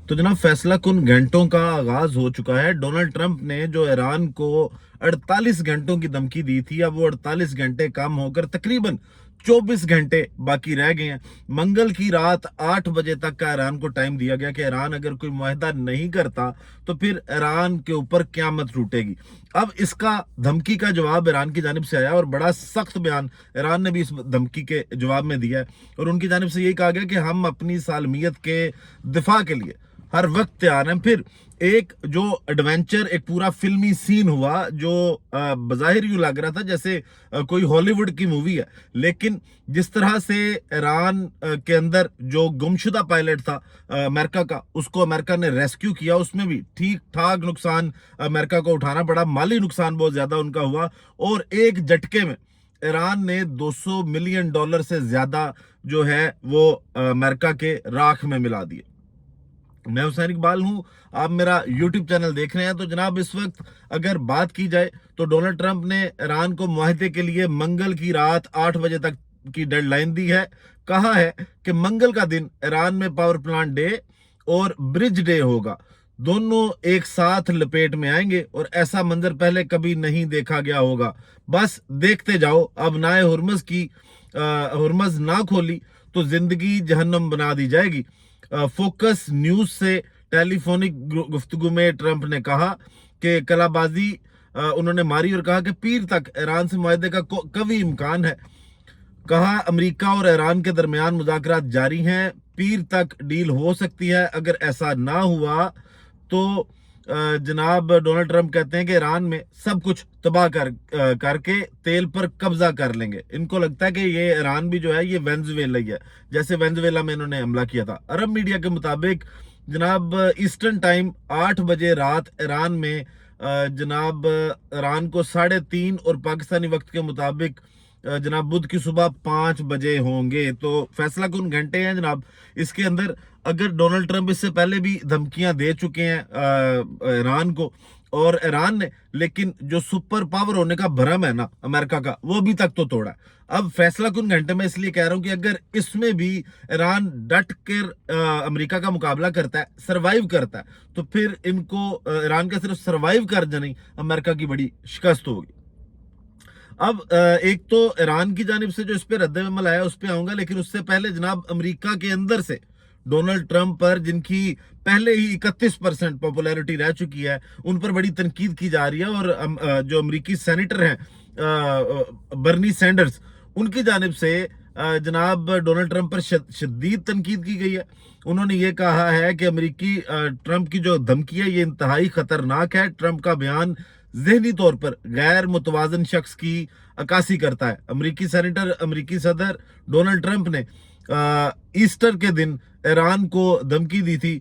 तो जनाब फैसला कुन घंटों का आगाज हो चुका है। डोनाल्ड ट्रंप ने जो ईरान को 48 घंटों की धमकी दी थी, अब वो 48 घंटे कम होकर तकरीबन 24 घंटे बाकी रह गए हैं। मंगल की रात 8 बजे तक का ईरान को टाइम दिया गया कि ईरान अगर कोई मुआहदा नहीं करता तो फिर ईरान के ऊपर क़यामत टूटेगी। अब इसका धमकी का जवाब ईरान की जानिब से आया और बड़ा सख्त बयान ईरान ने भी इस धमकी के जवाब में दिया है और उनकी जानिब से यही कहा गया कि हम अपनी सालमियत के दिफा के लिए हर वक्त तैयार हैं। फिर एक जो एडवेंचर, एक पूरा फिल्मी सीन हुआ जो बज़ाहिर यूं लग रहा था जैसे कोई हॉलीवुड की मूवी है, लेकिन जिस तरह से ईरान के अंदर जो गुमशुदा पायलट था अमेरिका का, उसको अमेरिका ने रेस्क्यू किया, उसमें भी ठीक ठाक नुकसान अमेरिका को उठाना पड़ा, माली नुकसान बहुत ज्यादा उनका हुआ और एक झटके में ईरान ने $200 मिलियन से ज्यादा जो है वो अमेरिका के राख में मिला दिए। मैं हुसैन इकबाल हूं, आप मेरा YouTube चैनल देख रहे हैं। तो जनाब इस वक्त अगर बात की जाए तो डोनाल्ड ट्रंप ने ईरान को मुआहदे के लिए मंगल की रात 8 बजे तक की डेडलाइन दी है। कहा है कि मंगल का दिन ईरान में पावर प्लांट डे और ब्रिज डे होगा, दोनों एक साथ लपेट में आएंगे और ऐसा मंजर पहले कभी नहीं देखा गया होगा। बस देखते जाओ, अब नाए हुर्मज ना खोली तो जिंदगी जहन्नम बना दी जाएगी। फोकस न्यूज से टेलीफोनिक गुफ्तगू में ट्रंप ने कहा कि कलाबाजी उन्होंने मारी और कहा कि पीर तक ईरान से मुआहदे का कभी इम्कान है। कहा अमेरिका और ईरान के दरमियान मुज़ाकरात जारी हैं, पीर तक डील हो सकती है। अगर ऐसा ना हुआ तो जनाब डोनाल्ड ट्रंप कहते हैं कि ईरान में सब कुछ तबाह करके तेल पर कब्जा कर लेंगे। इनको लगता है कि ये ईरान भी जो है ये वेनेजुएला ही है, जैसे वेनेजुएला में इन्होंने हमला किया था। अरब मीडिया के मुताबिक जनाब ईस्टर्न टाइम 8 बजे रात ईरान में जनाब ईरान को 3:30 और पाकिस्तानी वक्त के मुताबिक जनाब बुध की सुबह 5 बजे होंगे। तो फैसला कुन घंटे हैं जनाब। इसके अंदर अगर डोनाल्ड ट्रंप इससे पहले भी धमकियां दे चुके हैं ईरान को और ईरान ने, लेकिन जो सुपर पावर होने का भ्रम है ना अमेरिका का, वो अभी तक तो तोड़ा है। अब फैसला कुन घंटे में इसलिए कह रहा हूं कि अगर इसमें भी ईरान डट कर अमेरिका का मुकाबला करता है, सरवाइव करता है, तो फिर इनको ईरान का सिर्फ सरवाइव कर नहीं, अमेरिका की बड़ी शिकस्त होगी। अब एक तो ईरान की जानिब से जो इस पे रद्द-ए-अमल आया उस पे आऊंगा, लेकिन उससे पहले जनाब अमेरिका के अंदर से डोनाल्ड ट्रंप पर, जिनकी पहले ही 31% पॉपुलैरिटी रह चुकी है, उन पर बड़ी तनकीद की जा रही है और जो अमेरिकी सेनेटर हैं बर्नी सैंडर्स, उनकी जानिब से जनाब डोनाल्ड ट्रंप पर शदीद तनकीद की गई है। उन्होंने ये कहा है कि अमेरिकी ट्रंप की जो धमकी है ये इंतहाई खतरनाक है। ट्रंप का बयान ज़हनी तौर पर गैर मुतवाजन शख्स की अक्कासी करता है। अमेरिकी सेनेटर, अमेरिकी सदर डोनाल्ड ट्रंप ने ईस्टर के दिन ईरान को धमकी दी थी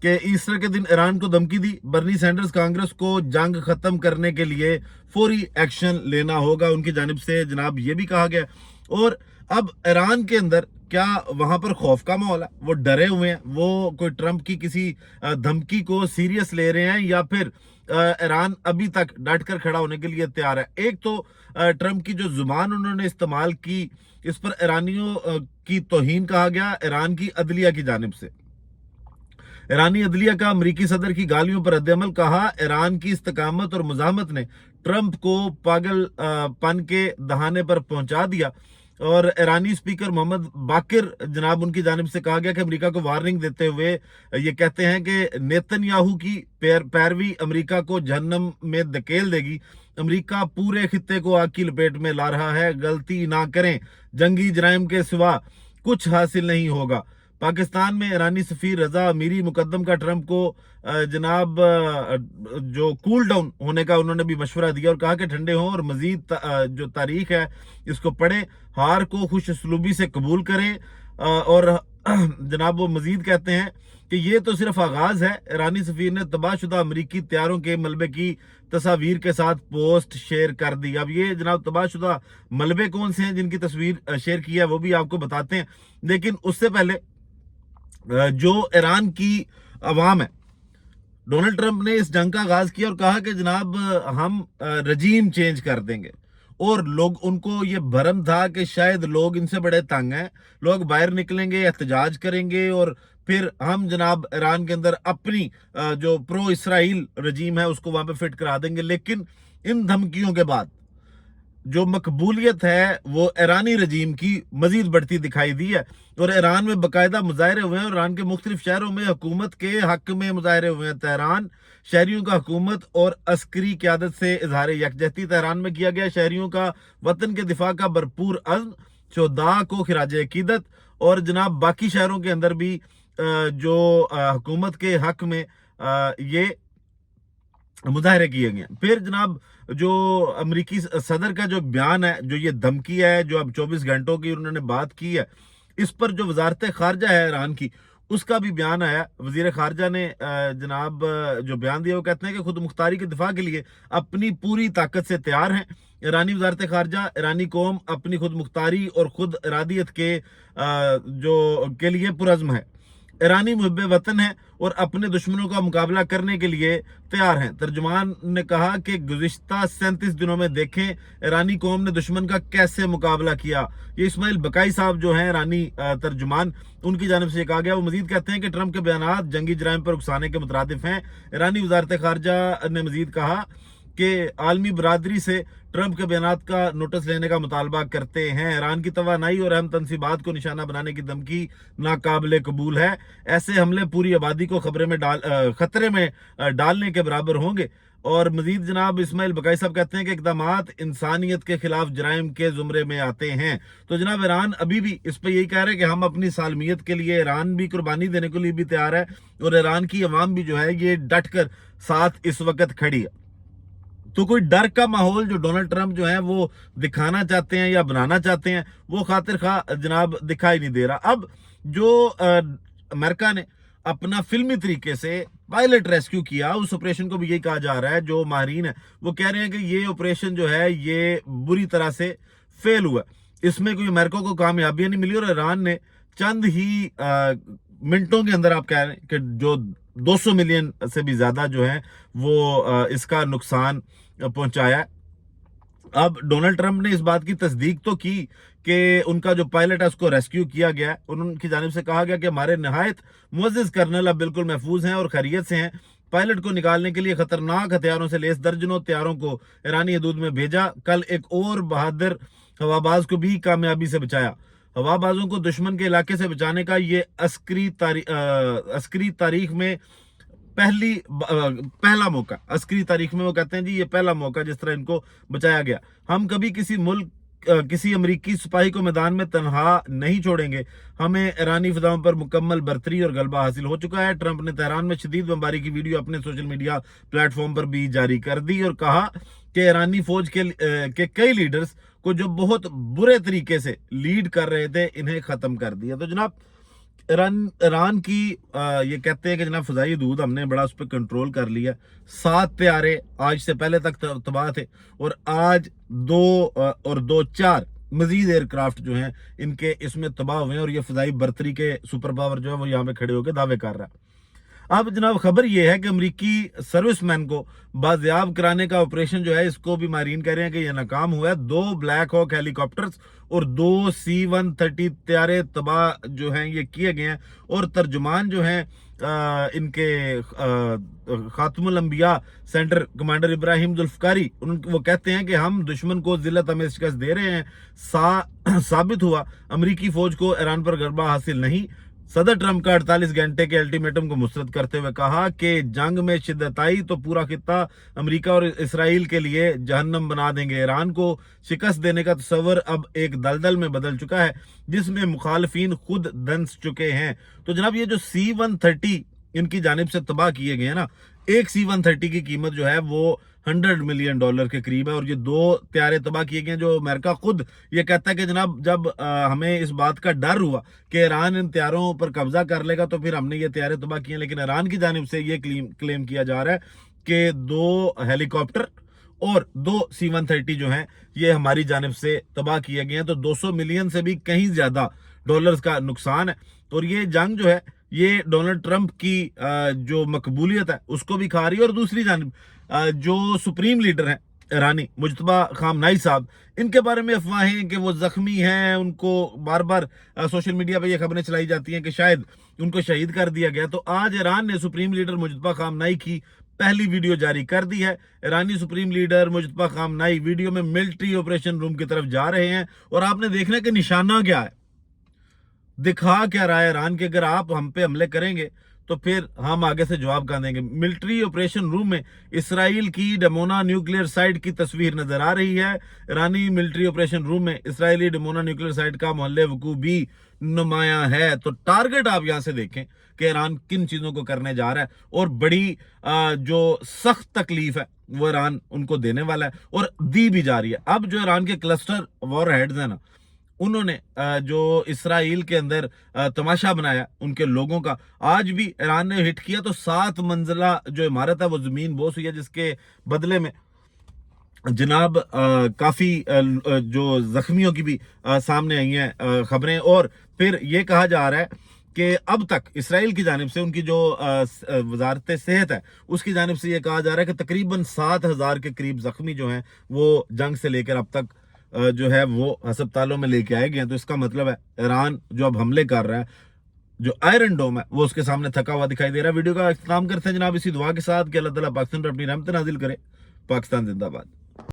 कि ईस्टर के दिन ईरान को धमकी दी, बर्नी सैंडर्स कांग्रेस को जंग खत्म करने के लिए फौरी एक्शन लेना होगा, उनकी जानिब से जनाब ये भी कहा गया। और अब ईरान के अंदर क्या वहां पर खौफ का माहौल है, वो डरे हुए हैं, वो कोई ट्रंप की किसी धमकी को सीरियस ले रहे हैं या फिर ईरान अभी तक डट कर खड़ा होने के लिए तैयार है। एक तो ट्रंप की जो जुबान उन्होंने इस्तेमाल की, इस पर ईरानियों की तौहीन कहा गया ईरान की अदलिया की जानिब से। ईरानी अदलिया का अमेरिकी सदर की गालियों पर रद्द-ए-अमल, कहा ईरान की इस्तकामत और मुज़ाहमत ने ट्रंप को पागल पन के दहाने पर पहुंचा दिया। और ईरानी स्पीकर मोहम्मद बाकिर जनाब उनकी जानिब से कहा गया कि अमेरिका को वार्निंग देते हुए ये कहते हैं कि नेतन्याहू की पैरवी अमेरिका को जहन्नम में धकेल देगी। अमेरिका पूरे खित्ते को आग की लपेट में ला रहा है, गलती ना करें, जंगी जराइम के सिवा कुछ हासिल नहीं होगा। पाकिस्तान में ईरानी सफीर रजा अमीरी मुकद्दम का ट्रंप को जनाब जो कूल डाउन होने का उन्होंने भी मशवरा दिया और कहा कि ठंडे हों और मजीद जो तारीख है इसको पढ़ें, हार को खुश सलूबी से कबूल करें। और जनाब वो मजीद कहते हैं कि ये तो सिर्फ आगाज है। ईरानी सफीर ने तबाहशुदा अमरीकी तैयारों के मलबे की तस्वीर के साथ पोस्ट शेयर कर दी। अब ये जनाब तबाहशुदा मलबे कौन से हैं जिनकी तस्वीर शेयर की है वो भी आपको बताते हैं, लेकिन उससे पहले जो ईरान की अवाम है, डोनाल्ड ट्रंप ने इस जंग का आगाज किया और कहा कि जनाब हम रजीम चेंज कर देंगे। और लोग, उनको ये भरम था कि शायद लोग इनसे बड़े तंग हैं, लोग बाहर निकलेंगे, एहतजाज करेंगे और फिर हम जनाब ईरान के अंदर अपनी जो प्रो इसराइल रजीम है उसको वहां पे फिट करा देंगे। लेकिन इन धमकियों के बाद जो मकबूलियत है वो ईरानी रजीम की मजीद बढ़ती दिखाई दी है, और ईरान में बाकायदा मुजाहरे हुए हैं, और ईरान के मुख्तलिफ शहरों में हुकूमत के हक में मुजाहरे हुए हैं। तेहरान शहरियों का हुकूमत और अस्करी क़यादत से इजहार यकजहती तेहरान में किया गया। शहरियों का वतन के दिफा का भरपूर अज़्म, शोहदा को खिराज अकीदत, और जनाब बाकी शहरों के अंदर भी जो हुकूमत के हक में ये मुजाहरे किए गए। फिर जनाब जो अमरीकी सदर का जो बयान है, जो ये धमकी है, जो अब 24 घंटों की उन्होंने बात की है, इस पर जो वजारत खारजा है ईरान की, उसका भी बयान आया। वजीर खारजा ने जनाब जो बयान दिया वो कहते हैं कि खुद मुख्तारी के दिफा के लिए अपनी पूरी ताकत से तैयार हैं। ईरानी वजारत खारजा, ईरानी कौम अपनी खुद मुख्तारी और खुद इरादियत के जो के लिए पुरज़्म है। ईरानी मुहब्बे वतन है और अपने दुश्मनों का मुकाबला करने के लिए तैयार हैं। तर्जुमान ने कहा कि गुज़िश्ता 37 दिनों में देखें ईरानी कौम ने दुश्मन का कैसे मुकाबला किया। ये इस्माइल बकाई साहब जो हैं ईरानी तर्जुमान, उनकी जानिब से कहा गया। वो मजीद कहते हैं कि ट्रंप के बयान जंगी जराइम पर उकसाने के मुतरादिफ हैं। ईरानी वजारत खारजा ने मजीद कहा कि आलमी बरादरी से ट्रंप के बयान का नोटिस लेने का मुतालबा करते हैं। ईरान की तवानाई और अहम तनसीबात को निशाना बनाने की धमकी नाकाबिले कबूल है। ऐसे हमले पूरी आबादी को खतरे में डालने के बराबर होंगे। और मजीद जनाब इस्माइल बकाई साहब कहते हैं कि इक़दामात इंसानियत के खिलाफ जराइम के जुमरे में आते हैं। तो जनाब ईरान अभी भी इस पर यही कह रहे हैं कि हम अपनी सालमियत के लिए, ईरान भी कुर्बानी देने के लिए भी तैयार है, और ईरान की अवाम भी जो है ये डट कर साथ इस वक्त खड़ी है। तो कोई डर का माहौल जो डोनाल्ड ट्रंप जो है वो दिखाना चाहते हैं या बनाना चाहते हैं, वो खातिर खा जनाब दिखाई नहीं दे रहा। अब जो अमेरिका ने अपना फिल्मी तरीके से पायलट रेस्क्यू किया, उस ऑपरेशन को भी यही कहा जा रहा है, जो माहिरीन है वो कह रहे हैं कि ये ऑपरेशन जो है ये बुरी तरह से फेल हुआ। इसमें कोई अमेरिका को कामयाबी नहीं मिली, और ईरान ने चंद ही मिनटों के अंदर आप कह रहे हैं कि जो 200 मिलियन से भी ज्यादा जो है वो इसका नुकसान पहुंचाया है। अब डोनाल्ड ट्रंप ने इस बात की तस्दीक तो की कि उनका जो पायलट है उसको रेस्क्यू किया गया है। उनकी जानिब से कहा गया कि हमारे नहायत मुअज़्ज़ज़ कर्नल अब बिल्कुल महफूज हैं और खैरियत से हैं। पायलट को निकालने के लिए खतरनाक हथियारों से लेस दर्जनों तैयारों को ईरानी हदूद में भेजा। कल एक और बहादुर हवाबाज को भी कामयाबी से बचाया। हवाबाजों को दुश्मन के इलाके से बचाने का ये अस्करी तारीख में पहला मौका, अस्करी तारीख में वो कहते हैं जी ये पहला मौका जिस तरह इनको बचाया गया। हम कभी किसी मुल्क किसी अमरीकी सिपाही को मैदान में तनहा नहीं छोड़ेंगे। हमें ईरानी फिजाओं पर मुकम्मल बर्तरी और गलबा हासिल हो चुका है। ट्रंप ने तेहरान में शदीद बमबारी की वीडियो अपने सोशल मीडिया प्लेटफॉर्म पर भी जारी कर दी और कहा कि ईरानी फौज के कई लीडर्स को जो बहुत बुरे तरीके से लीड कर रहे थे, इन्हें खत्म कर दिया। तो जनाब ईरान की ये कहते हैं कि जनाब फ़िज़ाई हदूद हमने बड़ा उस पर कंट्रोल कर लिया। 7 त्यारे आज से पहले तक तबाह थे, और आज 2 और 2 4 मजीद एयरक्राफ्ट जो हैं इनके इसमें तबाह हुए हैं, और ये फ़िज़ाई बर्तरी के सुपर पावर जो है वो यहाँ पे खड़े होकर दावे कर रहा है। अब जनाब खबर ये है कि अमरीकी सर्विसमैन को बाजियाब कराने का ऑपरेशन जो है, इसको भी मारीन कह रहे हैं कि ये नाकाम हुआ है। 2 ब्लैक हॉक हेलीकॉप्टर्स और 2 C-130 त्यारे तबाह जो हैं ये किए गए हैं। और तर्जुमान जो हैं इनके खातमुल अंबिया सेंटर कमांडर इब्राहिम जुल्फकारी, वो कहते हैं कि हम दुश्मन को जिल्लत में शिकस्त दे रहे हैं। साबित हुआ अमरीकी फौज को ईरान पर गलबा हासिल नहीं। सदर ट्रंप का 48 घंटे के अल्टीमेटम को मुस्तरद करते हुए कहा कि जंग में शिद्दत आई तो पूरा खित्ता अमेरिका और इसराइल के लिए जहन्नम बना देंगे। ईरान को शिकस्त देने का तस्वर अब एक दलदल में बदल चुका है जिसमें मुखालफीन खुद दंस चुके हैं। तो जनाब ये जो C-130 इनकी जानिब से तबाह किए गए हैं ना, एक C-130 की कीमत जो है वो $100 मिलियन के करीब है, और ये 2 त्यारे तबाह किए गए जो अमेरिका खुद ये कहता है कि जनाब जब हमें इस बात का डर हुआ कि ईरान इन त्यारों पर कब्जा कर लेगा तो फिर हमने ये त्यारे तबाह किए। लेकिन ईरान की जानिब से ये क्लेम किया जा रहा है कि 2 हेलीकॉप्टर और 2 C-130 जो हैं ये हमारी जानिब से तबाह किए गए हैं। तो 200 मिलियन से भी कहीं ज्यादा डॉलर्स का नुकसान है। और ये जंग जो है ये डोनाल्ड ट्रंप की जो मकबूलियत है उसको भी खा रही है, और दूसरी जानिब जो सुप्रीम लीडर हैं ईरानी मुजतबा खामनाई साहब, इनके बारे में अफवाहें कि वो जख्मी हैं, उनको बार बार सोशल मीडिया पे ये खबरें चलाई जाती हैं कि शायद उनको शहीद कर दिया गया। तो आज ईरान ने सुप्रीम लीडर मुजतबा खामनाई की पहली वीडियो जारी कर दी है। ईरानी सुप्रीम लीडर मुजतबा खामनाई वीडियो में मिलिट्री ऑपरेशन रूम की तरफ जा रहे हैं और आपने देखना कि निशाना क्या है, दिखा क्या रहा है ईरान के, अगर आप हम पे हमले करेंगे तो फिर हम आगे से जवाब कहाँ देंगे। मिलिट्री ऑपरेशन रूम में इसराइल की डमोना न्यूक्लियर साइट की तस्वीर नजर आ रही है। ईरानी मिलिट्री ऑपरेशन रूम में इसराइली डमोना न्यूक्लियर साइट का मोहल्ले वकू भी नुमाया है। तो टारगेट आप यहां से देखें कि ईरान किन चीजों को करने जा रहा है, और बड़ी जो सख्त तकलीफ है वो ईरान उनको देने वाला है और दी भी जा रही है। अब जो ईरान के क्लस्टर वॉर हेड्स है ना, उन्होंने जो इसराइल के अंदर तमाशा बनाया उनके लोगों का, आज भी ईरान ने हिट किया तो 7 मंजिला जो इमारत है वो जमीन बोस हुई है, जिसके बदले में जनाब काफी जो जख्मियों की भी सामने आई हैं खबरें। और फिर ये कहा जा रहा है कि अब तक इसराइल की जानिब से उनकी जो वजारत सेहत है उसकी जानिब से ये कहा जा रहा है कि तकरीबन 7,000 के करीब जख्मी जो हैं वो जंग से लेकर अब तक जो है वो अस्पतालों में लेके आए गए हैं। तो इसका मतलब है ईरान जो अब हमले कर रहा है, जो आयरन डोम है वो उसके सामने थका हुआ दिखाई दे रहा है। वीडियो का इख्तिताम करते हैं जनाब इसी दुआ के साथ कि अल्लाह ताला पाकिस्तान पर अपनी रहमत नाजिल करे। पाकिस्तान जिंदाबाद।